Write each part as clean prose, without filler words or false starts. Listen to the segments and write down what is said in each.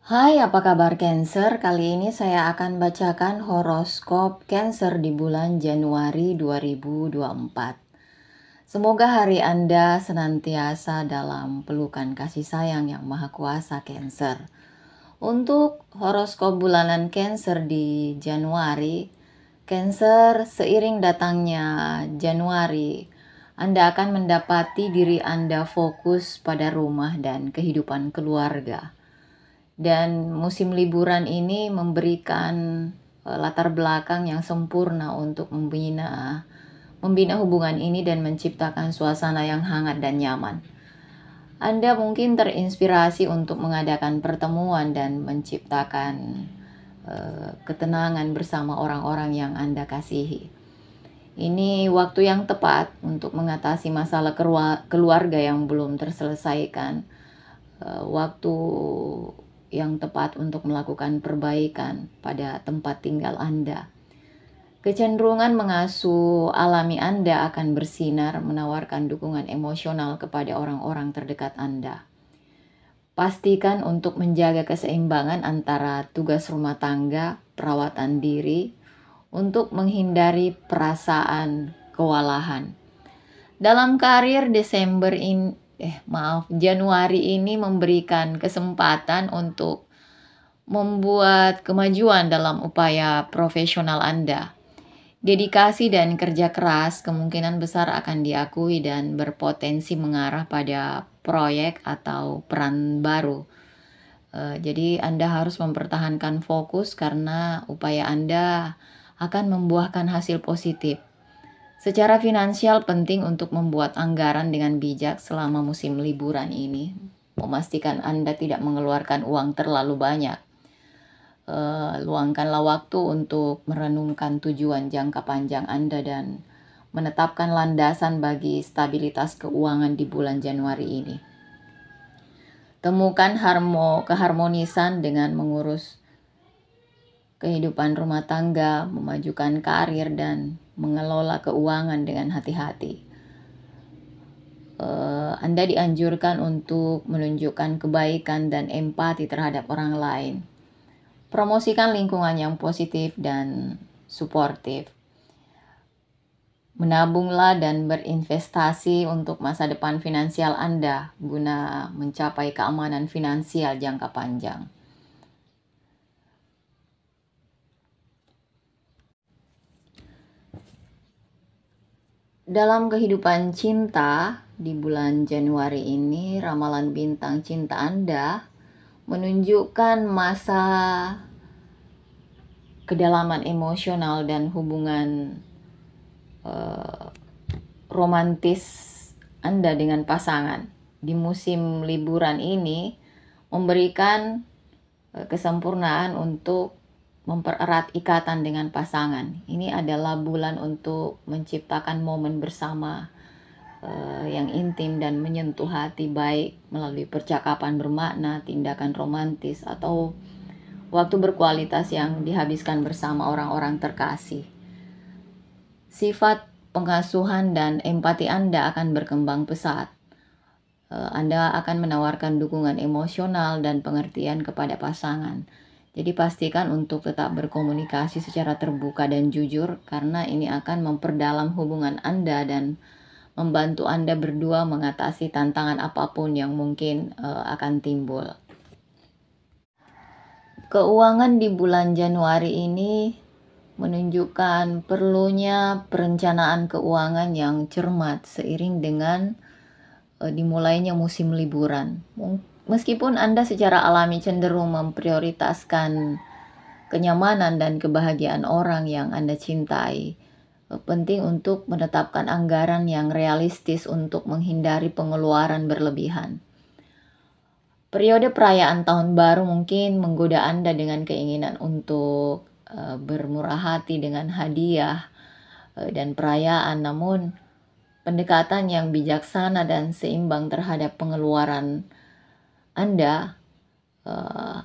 Hai, apa kabar Cancer? Kali ini saya akan bacakan horoskop Cancer di bulan Januari 2024. Semoga hari Anda senantiasa dalam pelukan kasih sayang yang maha kuasa Cancer. Untuk horoskop bulanan Cancer di Januari, Cancer, seiring datangnya Januari, Anda akan mendapati diri Anda fokus pada rumah dan kehidupan keluarga. Dan musim liburan ini memberikan latar belakang yang sempurna untuk membina hubungan ini dan menciptakan suasana yang hangat dan nyaman. Anda mungkin terinspirasi untuk mengadakan pertemuan dan menciptakan ketenangan bersama orang-orang yang Anda kasihi. Ini waktu yang tepat untuk mengatasi masalah keluarga yang belum terselesaikan. Waktu yang tepat untuk melakukan perbaikan pada tempat tinggal Anda. Kecenderungan mengasuh alami Anda akan bersinar, menawarkan dukungan emosional kepada orang-orang terdekat Anda. Pastikan untuk menjaga keseimbangan antara tugas rumah tangga, perawatan diri, untuk menghindari perasaan kewalahan. Dalam karir Januari ini memberikan kesempatan untuk membuat kemajuan dalam upaya profesional Anda. Dedikasi dan kerja keras kemungkinan besar akan diakui dan berpotensi mengarah pada proyek atau peran baru. Jadi Anda harus mempertahankan fokus karena upaya Anda akan membuahkan hasil positif. Secara finansial penting untuk membuat anggaran dengan bijak selama musim liburan ini. Memastikan Anda tidak mengeluarkan uang terlalu banyak. Luangkanlah waktu untuk merenungkan tujuan jangka panjang Anda dan menetapkan landasan bagi stabilitas keuangan di bulan Januari ini. Temukan keharmonisan dengan mengurus kehidupan rumah tangga, memajukan karir, dan mengelola keuangan dengan hati-hati. Anda dianjurkan untuk menunjukkan kebaikan dan empati terhadap orang lain. Promosikan lingkungan yang positif dan suportif. Menabunglah dan berinvestasi untuk masa depan finansial Anda guna mencapai keamanan finansial jangka panjang. Dalam kehidupan cinta di bulan Januari ini, ramalan bintang cinta Anda menunjukkan masa kedalaman emosional dan hubungan romantis Anda dengan pasangan. Di musim liburan ini memberikan kesempurnaan untuk mempererat ikatan dengan pasangan. Ini adalah bulan untuk menciptakan momen bersama yang intim dan menyentuh hati, baik melalui percakapan bermakna, tindakan romantis, atau waktu berkualitas yang dihabiskan bersama orang-orang terkasih. Sifat pengasuhan dan empati Anda akan berkembang pesat. Anda akan menawarkan dukungan emosional dan pengertian kepada pasangan. Jadi pastikan untuk tetap berkomunikasi secara terbuka dan jujur, karena ini akan memperdalam hubungan Anda dan membantu Anda berdua mengatasi tantangan apapun yang mungkin akan timbul. Keuangan di bulan Januari ini menunjukkan perlunya perencanaan keuangan yang cermat seiring dengan dimulainya musim liburan. Meskipun Anda secara alami cenderung memprioritaskan kenyamanan dan kebahagiaan orang yang Anda cintai, penting untuk menetapkan anggaran yang realistis untuk menghindari pengeluaran berlebihan. Periode perayaan tahun baru mungkin menggoda Anda dengan keinginan untuk bermurah hati dengan hadiah dan perayaan, namun pendekatan yang bijaksana dan seimbang terhadap pengeluaran Anda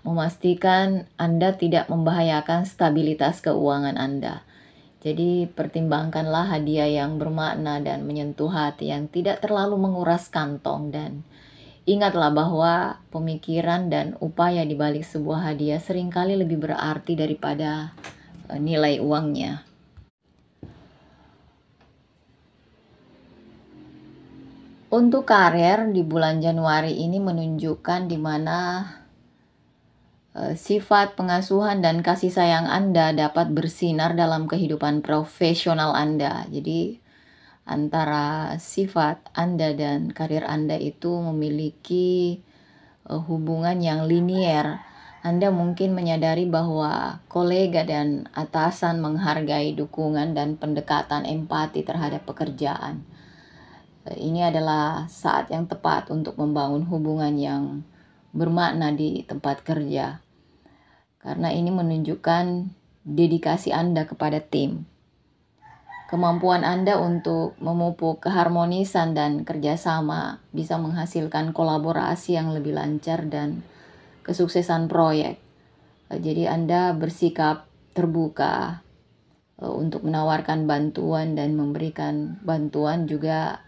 memastikan Anda tidak membahayakan stabilitas keuangan Anda. Jadi pertimbangkanlah hadiah yang bermakna dan menyentuh hati, yang tidak terlalu menguras kantong, dan Ingatlah bahwa pemikiran dan upaya di balik sebuah hadiah seringkali lebih berarti daripada nilai uangnya. Untuk karir di bulan Januari ini menunjukkan di mana sifat pengasuhan dan kasih sayang Anda dapat bersinar dalam kehidupan profesional Anda. Jadi antara sifat Anda dan karir Anda itu memiliki hubungan yang linier. Anda mungkin menyadari bahwa kolega dan atasan menghargai dukungan dan pendekatan empati terhadap pekerjaan. Ini adalah saat yang tepat untuk membangun hubungan yang bermakna di tempat kerja, karena ini menunjukkan dedikasi Anda kepada tim. Kemampuan Anda untuk memupuk keharmonisan dan kerjasama bisa menghasilkan kolaborasi yang lebih lancar dan kesuksesan proyek. Jadi Anda bersikap terbuka untuk menawarkan bantuan dan memberikan bantuan juga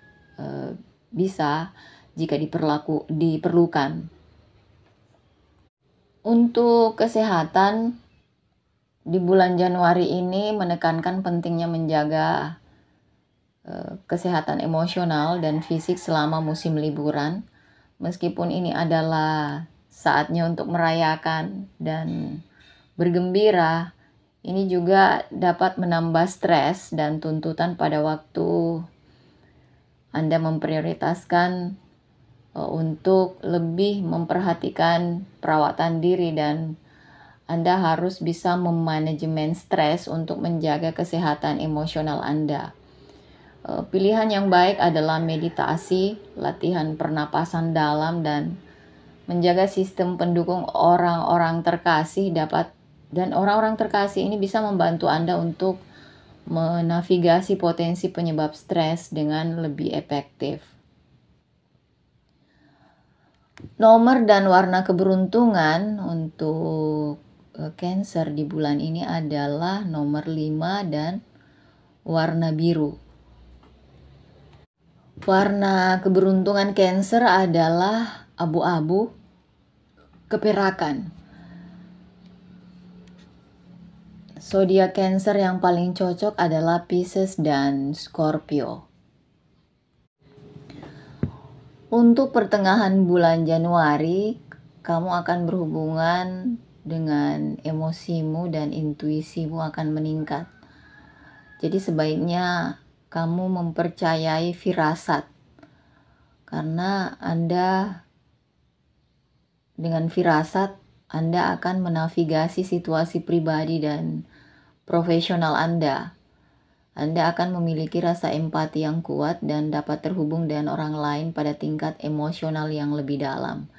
bisa jika diperlukan. Untuk kesehatan, di bulan Januari ini menekankan pentingnya menjaga kesehatan emosional dan fisik selama musim liburan. Meskipun ini adalah saatnya untuk merayakan dan bergembira, ini juga dapat menambah stres dan tuntutan pada waktu Anda memprioritaskan untuk lebih memperhatikan perawatan diri, dan Anda harus bisa memanajemen stres untuk menjaga kesehatan emosional Anda. Pilihan yang baik adalah meditasi, latihan pernapasan dalam, dan menjaga sistem pendukung orang-orang terkasih dan orang-orang terkasih ini bisa membantu Anda untuk menavigasi potensi penyebab stres dengan lebih efektif. Nomor dan warna keberuntungan untuk Cancer di bulan ini adalah nomor 5 dan warna biru. Warna keberuntungan Cancer adalah abu-abu, keperakan. Zodiak Cancer yang paling cocok adalah Pisces dan Scorpio. Untuk pertengahan bulan Januari, kamu akan berhubungan dengan emosimu dan intuisimu akan meningkat. Jadi sebaiknya kamu mempercayai firasat, karena dengan firasat Anda akan menavigasi situasi pribadi dan profesional Anda. Anda akan memiliki rasa empati yang kuat dan dapat terhubung dengan orang lain pada tingkat emosional yang lebih dalam.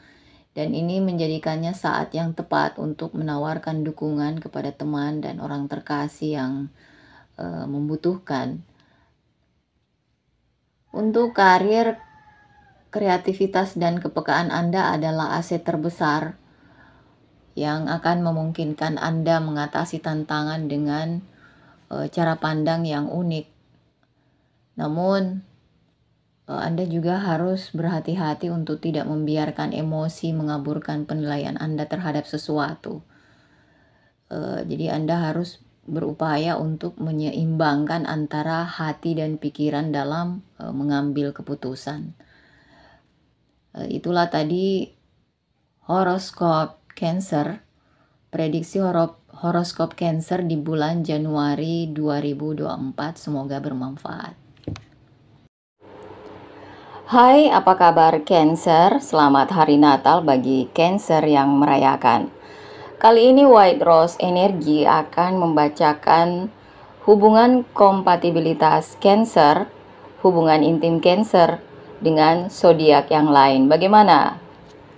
Dan ini menjadikannya saat yang tepat untuk menawarkan dukungan kepada teman dan orang terkasih yang membutuhkan. Untuk karir, kreativitas dan kepekaan Anda adalah aset terbesar yang akan memungkinkan Anda mengatasi tantangan dengan cara pandang yang unik. Namun, Anda juga harus berhati-hati untuk tidak membiarkan emosi mengaburkan penilaian Anda terhadap sesuatu. Jadi Anda harus berupaya untuk menyeimbangkan antara hati dan pikiran dalam mengambil keputusan. Itulah tadi horoskop Cancer, prediksi horoskop Cancer di bulan Januari 2024. Semoga bermanfaat. Hai, apa kabar Cancer? Selamat Hari Natal bagi Cancer yang merayakan. Kali ini White Rose Energy akan membacakan hubungan kompatibilitas Cancer, hubungan intim Cancer dengan zodiak yang lain. Bagaimana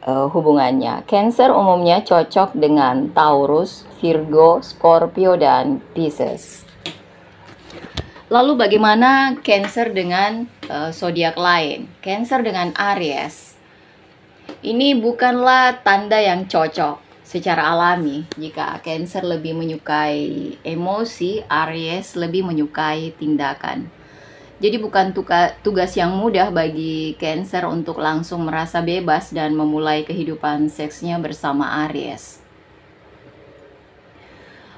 hubungannya? Cancer umumnya cocok dengan Taurus, Virgo, Scorpio, dan Pisces. Lalu bagaimana Cancer dengan zodiak lain? Cancer dengan Aries. Ini bukanlah tanda yang cocok secara alami. Jika Cancer lebih menyukai emosi, Aries lebih menyukai tindakan. Jadi bukan tugas yang mudah bagi Cancer untuk langsung merasa bebas dan memulai kehidupan seksnya bersama Aries.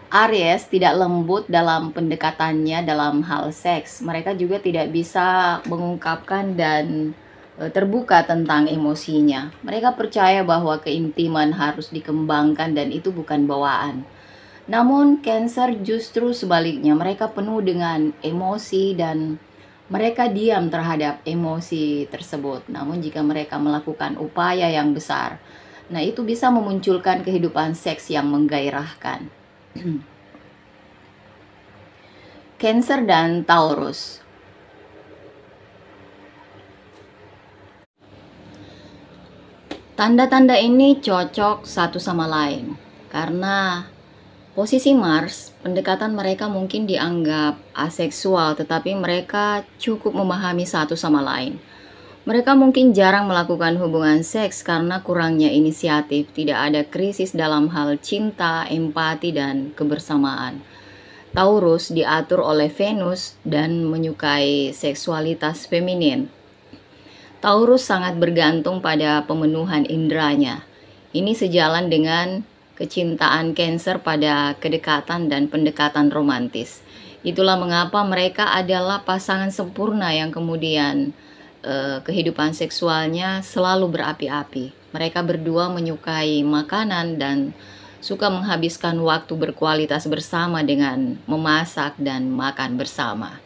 Aries tidak lembut dalam pendekatannya dalam hal seks. Mereka juga tidak bisa mengungkapkan dan terbuka tentang emosinya. Mereka percaya bahwa keintiman harus dikembangkan dan itu bukan bawaan. Namun Cancer justru sebaliknya, mereka penuh dengan emosi dan mereka diam terhadap emosi tersebut. Namun jika mereka melakukan upaya yang besar, nah itu bisa memunculkan kehidupan seks yang menggairahkan. Cancer dan Taurus. Tanda-tanda ini cocok satu sama lain karena posisi Mars, pendekatan mereka mungkin dianggap aseksual, tetapi mereka cukup memahami satu sama lain. Mereka mungkin jarang melakukan hubungan seks karena kurangnya inisiatif, tidak ada krisis dalam hal cinta, empati, dan kebersamaan. Taurus diatur oleh Venus dan menyukai seksualitas feminin. Taurus sangat bergantung pada pemenuhan indranya. Ini sejalan dengan kecintaan Cancer pada kedekatan dan pendekatan romantis. Itulah mengapa mereka adalah pasangan sempurna yang kemudian kehidupan seksualnya selalu berapi-api. Mereka berdua menyukai makanan dan suka menghabiskan waktu berkualitas bersama dengan memasak dan makan bersama.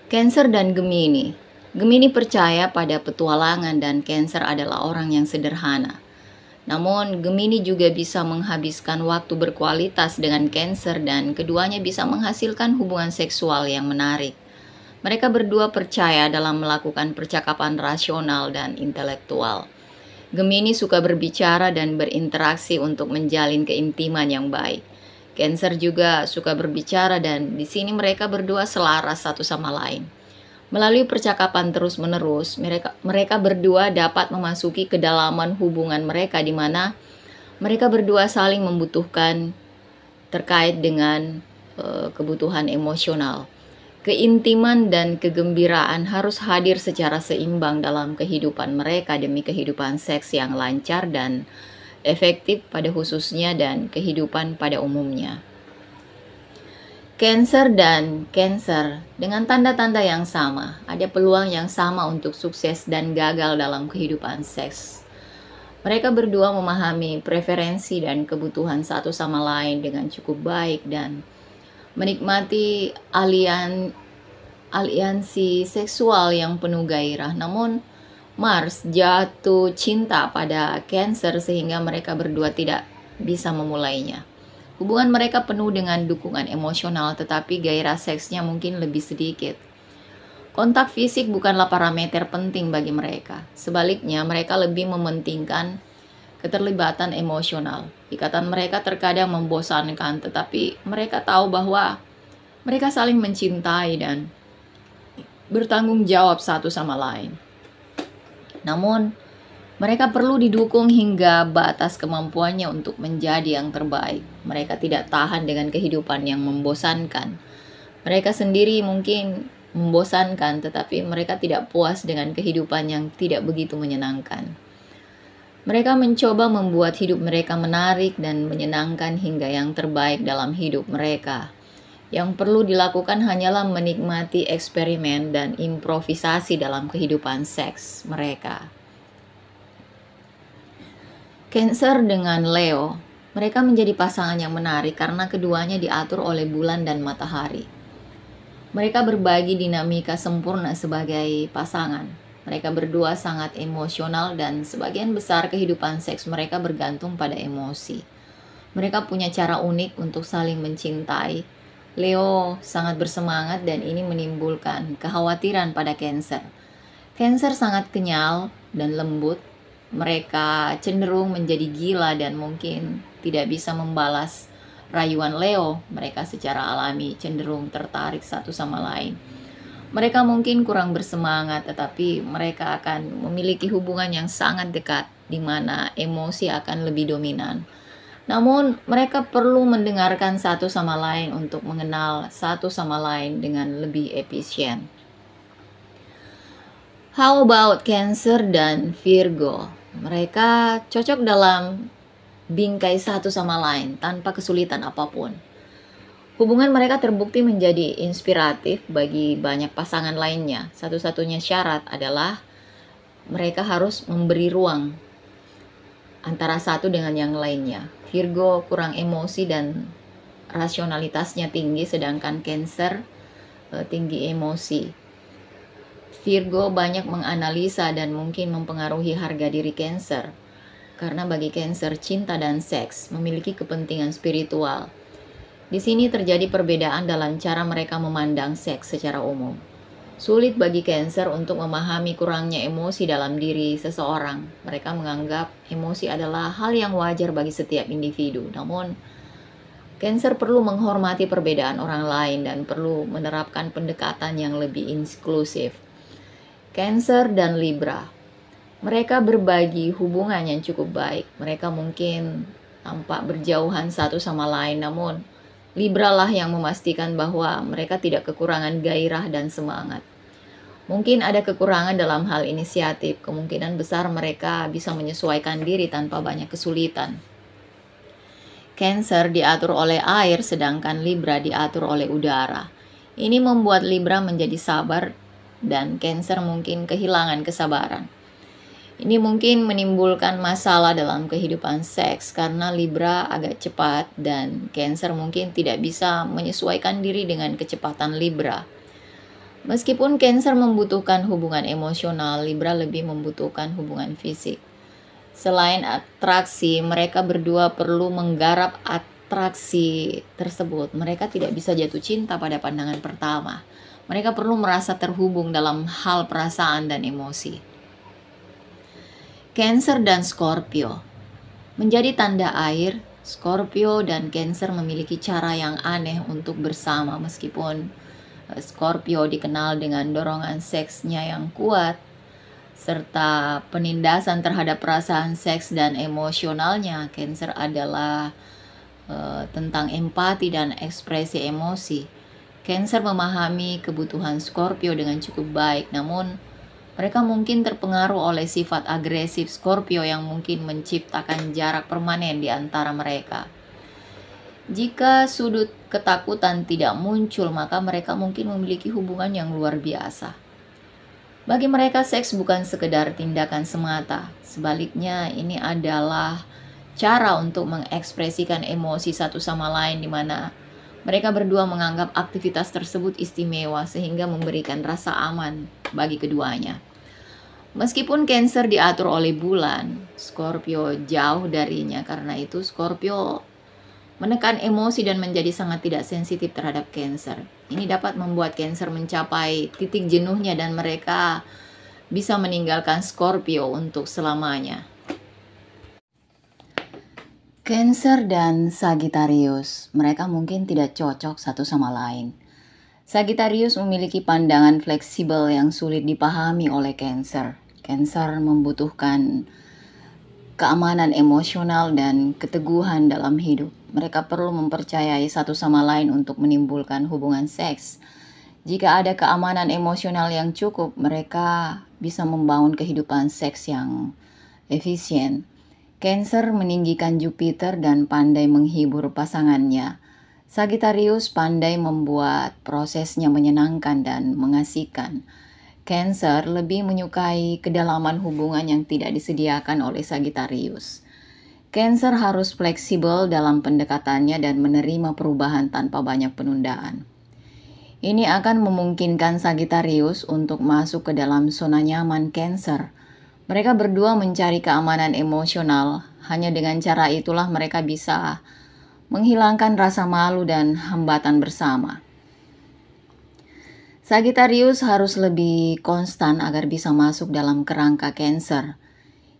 Cancer dan Gemini. Gemini percaya pada petualangan dan Cancer adalah orang yang sederhana. Namun Gemini juga bisa menghabiskan waktu berkualitas dengan Cancer dan keduanya bisa menghasilkan hubungan seksual yang menarik. Mereka berdua percaya dalam melakukan percakapan rasional dan intelektual. Gemini suka berbicara dan berinteraksi untuk menjalin keintiman yang baik. Cancer juga suka berbicara dan di sini mereka berdua selaras satu sama lain. Melalui percakapan terus-menerus, mereka berdua dapat memasuki kedalaman hubungan mereka di mana mereka berdua saling membutuhkan terkait dengan kebutuhan emosional. Keintiman dan kegembiraan harus hadir secara seimbang dalam kehidupan mereka demi kehidupan seks yang lancar dan efektif pada khususnya dan kehidupan pada umumnya. Cancer dan Cancer dengan tanda-tanda yang sama, ada peluang yang sama untuk sukses dan gagal dalam kehidupan seks. Mereka berdua memahami preferensi dan kebutuhan satu sama lain dengan cukup baik dan menikmati aliansi seksual yang penuh gairah. Namun Mars jatuh cinta pada Cancer sehingga mereka berdua tidak bisa memulainya. Hubungan mereka penuh dengan dukungan emosional, tetapi gairah seksnya mungkin lebih sedikit. Kontak fisik bukanlah parameter penting bagi mereka. Sebaliknya, mereka lebih mementingkan keterlibatan emosional. Ikatan mereka terkadang membosankan, tetapi mereka tahu bahwa mereka saling mencintai dan bertanggung jawab satu sama lain. Namun, mereka perlu didukung hingga batas kemampuannya untuk menjadi yang terbaik. Mereka tidak tahan dengan kehidupan yang membosankan. Mereka sendiri mungkin membosankan, tetapi mereka tidak puas dengan kehidupan yang tidak begitu menyenangkan. Mereka mencoba membuat hidup mereka menarik dan menyenangkan hingga yang terbaik dalam hidup mereka. Yang perlu dilakukan hanyalah menikmati eksperimen dan improvisasi dalam kehidupan seks mereka. Cancer dengan Leo, mereka menjadi pasangan yang menarik karena keduanya diatur oleh bulan dan matahari. Mereka berbagi dinamika sempurna sebagai pasangan. Mereka berdua sangat emosional dan sebagian besar kehidupan seks mereka bergantung pada emosi. Mereka punya cara unik untuk saling mencintai. Leo sangat bersemangat dan ini menimbulkan kekhawatiran pada Cancer. Cancer sangat kenyal dan lembut. Mereka cenderung menjadi gila dan mungkin tidak bisa membalas rayuan Leo. Mereka secara alami cenderung tertarik satu sama lain. Mereka mungkin kurang bersemangat, tetapi mereka akan memiliki hubungan yang sangat dekat, di mana emosi akan lebih dominan. Namun, mereka perlu mendengarkan satu sama lain untuk mengenal satu sama lain dengan lebih efisien. How about Cancer dan Virgo? Mereka cocok dalam bingkai satu sama lain tanpa kesulitan apapun. Hubungan mereka terbukti menjadi inspiratif bagi banyak pasangan lainnya. Satu-satunya syarat adalah mereka harus memberi ruang antara satu dengan yang lainnya. Virgo kurang emosi dan rasionalitasnya tinggi, sedangkan Cancer tinggi emosi. Virgo banyak menganalisa dan mungkin mempengaruhi harga diri Cancer. Karena bagi Cancer, cinta dan seks memiliki kepentingan spiritual. Di sini terjadi perbedaan dalam cara mereka memandang seks secara umum. Sulit bagi Cancer untuk memahami kurangnya emosi dalam diri seseorang. Mereka menganggap emosi adalah hal yang wajar bagi setiap individu. Namun, Cancer perlu menghormati perbedaan orang lain dan perlu menerapkan pendekatan yang lebih inklusif. Cancer dan Libra, mereka berbagi hubungan yang cukup baik. Mereka mungkin tampak berjauhan satu sama lain, namun Libra lah yang memastikan bahwa mereka tidak kekurangan gairah dan semangat. Mungkin ada kekurangan dalam hal inisiatif, kemungkinan besar mereka bisa menyesuaikan diri tanpa banyak kesulitan. Cancer diatur oleh air, sedangkan Libra diatur oleh udara. Ini membuat Libra menjadi sabar dan Cancer mungkin kehilangan kesabaran. Ini mungkin menimbulkan masalah dalam kehidupan seks karena Libra agak cepat dan Cancer mungkin tidak bisa menyesuaikan diri dengan kecepatan Libra. Meskipun Cancer membutuhkan hubungan emosional, Libra lebih membutuhkan hubungan fisik. Selain atraksi, mereka berdua perlu menggarap atraksi tersebut. Mereka tidak bisa jatuh cinta pada pandangan pertama. Mereka perlu merasa terhubung dalam hal perasaan dan emosi. Cancer dan Scorpio. Menjadi tanda air, Scorpio dan Cancer memiliki cara yang aneh untuk bersama meskipun Scorpio dikenal dengan dorongan seksnya yang kuat serta penindasan terhadap perasaan seks dan emosionalnya. Cancer adalah tentang empati dan ekspresi emosi. Cancer memahami kebutuhan Scorpio dengan cukup baik, namun mereka mungkin terpengaruh oleh sifat agresif Scorpio yang mungkin menciptakan jarak permanen di antara mereka. Jika sudut ketakutan tidak muncul, maka mereka mungkin memiliki hubungan yang luar biasa. Bagi mereka, seks bukan sekedar tindakan semata. Sebaliknya, ini adalah cara untuk mengekspresikan emosi satu sama lain di mana mereka berdua menganggap aktivitas tersebut istimewa sehingga memberikan rasa aman bagi keduanya. Meskipun Cancer diatur oleh bulan, Scorpio jauh darinya. Karena itu Scorpio menekan emosi dan menjadi sangat tidak sensitif terhadap Cancer. Ini dapat membuat Cancer mencapai titik jenuhnya dan mereka bisa meninggalkan Scorpio untuk selamanya. Cancer dan Sagittarius, mereka mungkin tidak cocok satu sama lain. Sagittarius memiliki pandangan fleksibel yang sulit dipahami oleh Cancer. Cancer membutuhkan keamanan emosional dan keteguhan dalam hidup. Mereka perlu mempercayai satu sama lain untuk menimbulkan hubungan seks. Jika ada keamanan emosional yang cukup, mereka bisa membangun kehidupan seks yang efisien. Cancer meninggikan Jupiter dan pandai menghibur pasangannya. Sagittarius pandai membuat prosesnya menyenangkan dan mengasihkan. Cancer lebih menyukai kedalaman hubungan yang tidak disediakan oleh Sagittarius. Cancer harus fleksibel dalam pendekatannya dan menerima perubahan tanpa banyak penundaan. Ini akan memungkinkan Sagittarius untuk masuk ke dalam zona nyaman Cancer. Mereka berdua mencari keamanan emosional. Hanya dengan cara itulah mereka bisa menghilangkan rasa malu dan hambatan bersama. Sagittarius harus lebih konstan agar bisa masuk dalam kerangka Cancer.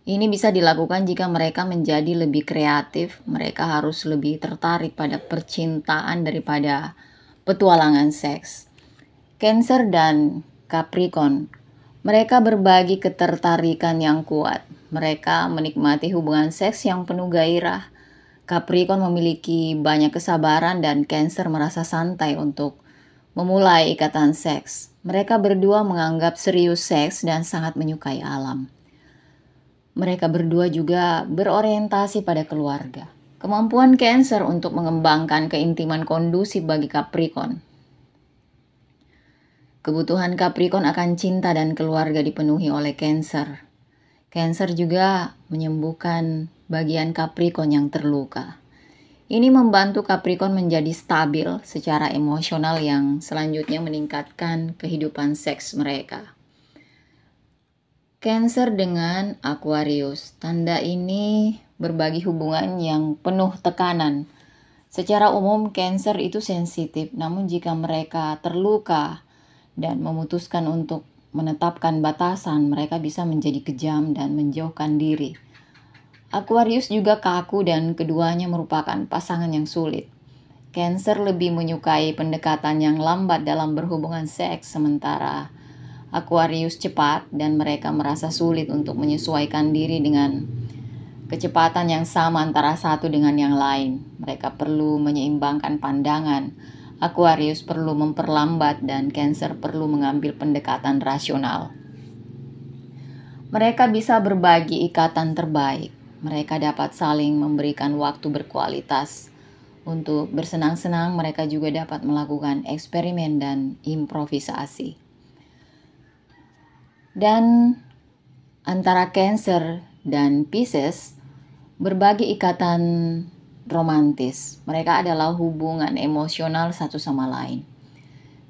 Ini bisa dilakukan jika mereka menjadi lebih kreatif. Mereka harus lebih tertarik pada percintaan daripada petualangan seks. Cancer dan Capricorn, mereka berbagi ketertarikan yang kuat. Mereka menikmati hubungan seks yang penuh gairah. Capricorn memiliki banyak kesabaran dan Cancer merasa santai untuk memulai ikatan seks. Mereka berdua menganggap serius seks dan sangat menyukai alam. Mereka berdua juga berorientasi pada keluarga. Kemampuan Cancer untuk mengembangkan keintiman kondusif bagi Capricorn. Kebutuhan Capricorn akan cinta dan keluarga dipenuhi oleh Cancer. Cancer juga menyembuhkan bagian Capricorn yang terluka. Ini membantu Capricorn menjadi stabil secara emosional yang selanjutnya meningkatkan kehidupan seks mereka. Cancer dengan Aquarius. Tanda ini berbagi hubungan yang penuh tekanan. Secara umum Cancer itu sensitif, namun jika mereka terluka dan memutuskan untuk menetapkan batasan, mereka bisa menjadi kejam dan menjauhkan diri. Aquarius juga kaku dan keduanya merupakan pasangan yang sulit. Cancer lebih menyukai pendekatan yang lambat dalam berhubungan seks, sementara Aquarius cepat dan mereka merasa sulit untuk menyesuaikan diri dengan kecepatan yang sama antara satu dengan yang lain. Mereka perlu menyeimbangkan pandangan. Aquarius perlu memperlambat dan Cancer perlu mengambil pendekatan rasional. Mereka bisa berbagi ikatan terbaik. Mereka dapat saling memberikan waktu berkualitas. Untuk bersenang-senang, mereka juga dapat melakukan eksperimen dan improvisasi. Dan antara Cancer dan Pisces berbagi ikatan romantis. Mereka adalah hubungan emosional satu sama lain.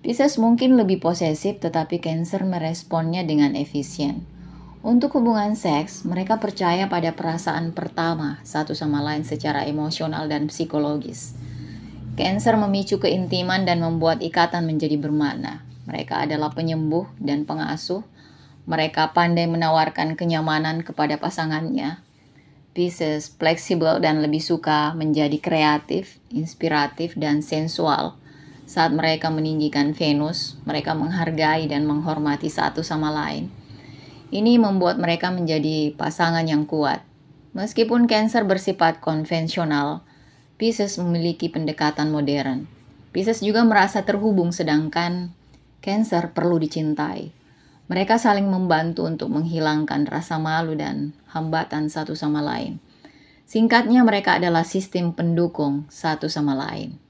Pisces mungkin lebih posesif, tetapi Cancer meresponnya dengan efisien. Untuk hubungan seks, mereka percaya pada perasaan pertama satu sama lain secara emosional dan psikologis. Cancer memicu keintiman dan membuat ikatan menjadi bermakna. Mereka adalah penyembuh dan pengasuh. Mereka pandai menawarkan kenyamanan kepada pasangannya. Pisces fleksibel dan lebih suka menjadi kreatif, inspiratif, dan sensual. Saat mereka meninggikan Venus, mereka menghargai dan menghormati satu sama lain. Ini membuat mereka menjadi pasangan yang kuat. Meskipun Cancer bersifat konvensional, Pisces memiliki pendekatan modern. Pisces juga merasa terhubung sedangkan Cancer perlu dicintai. Mereka saling membantu untuk menghilangkan rasa malu dan hambatan satu sama lain. Singkatnya, mereka adalah sistem pendukung satu sama lain.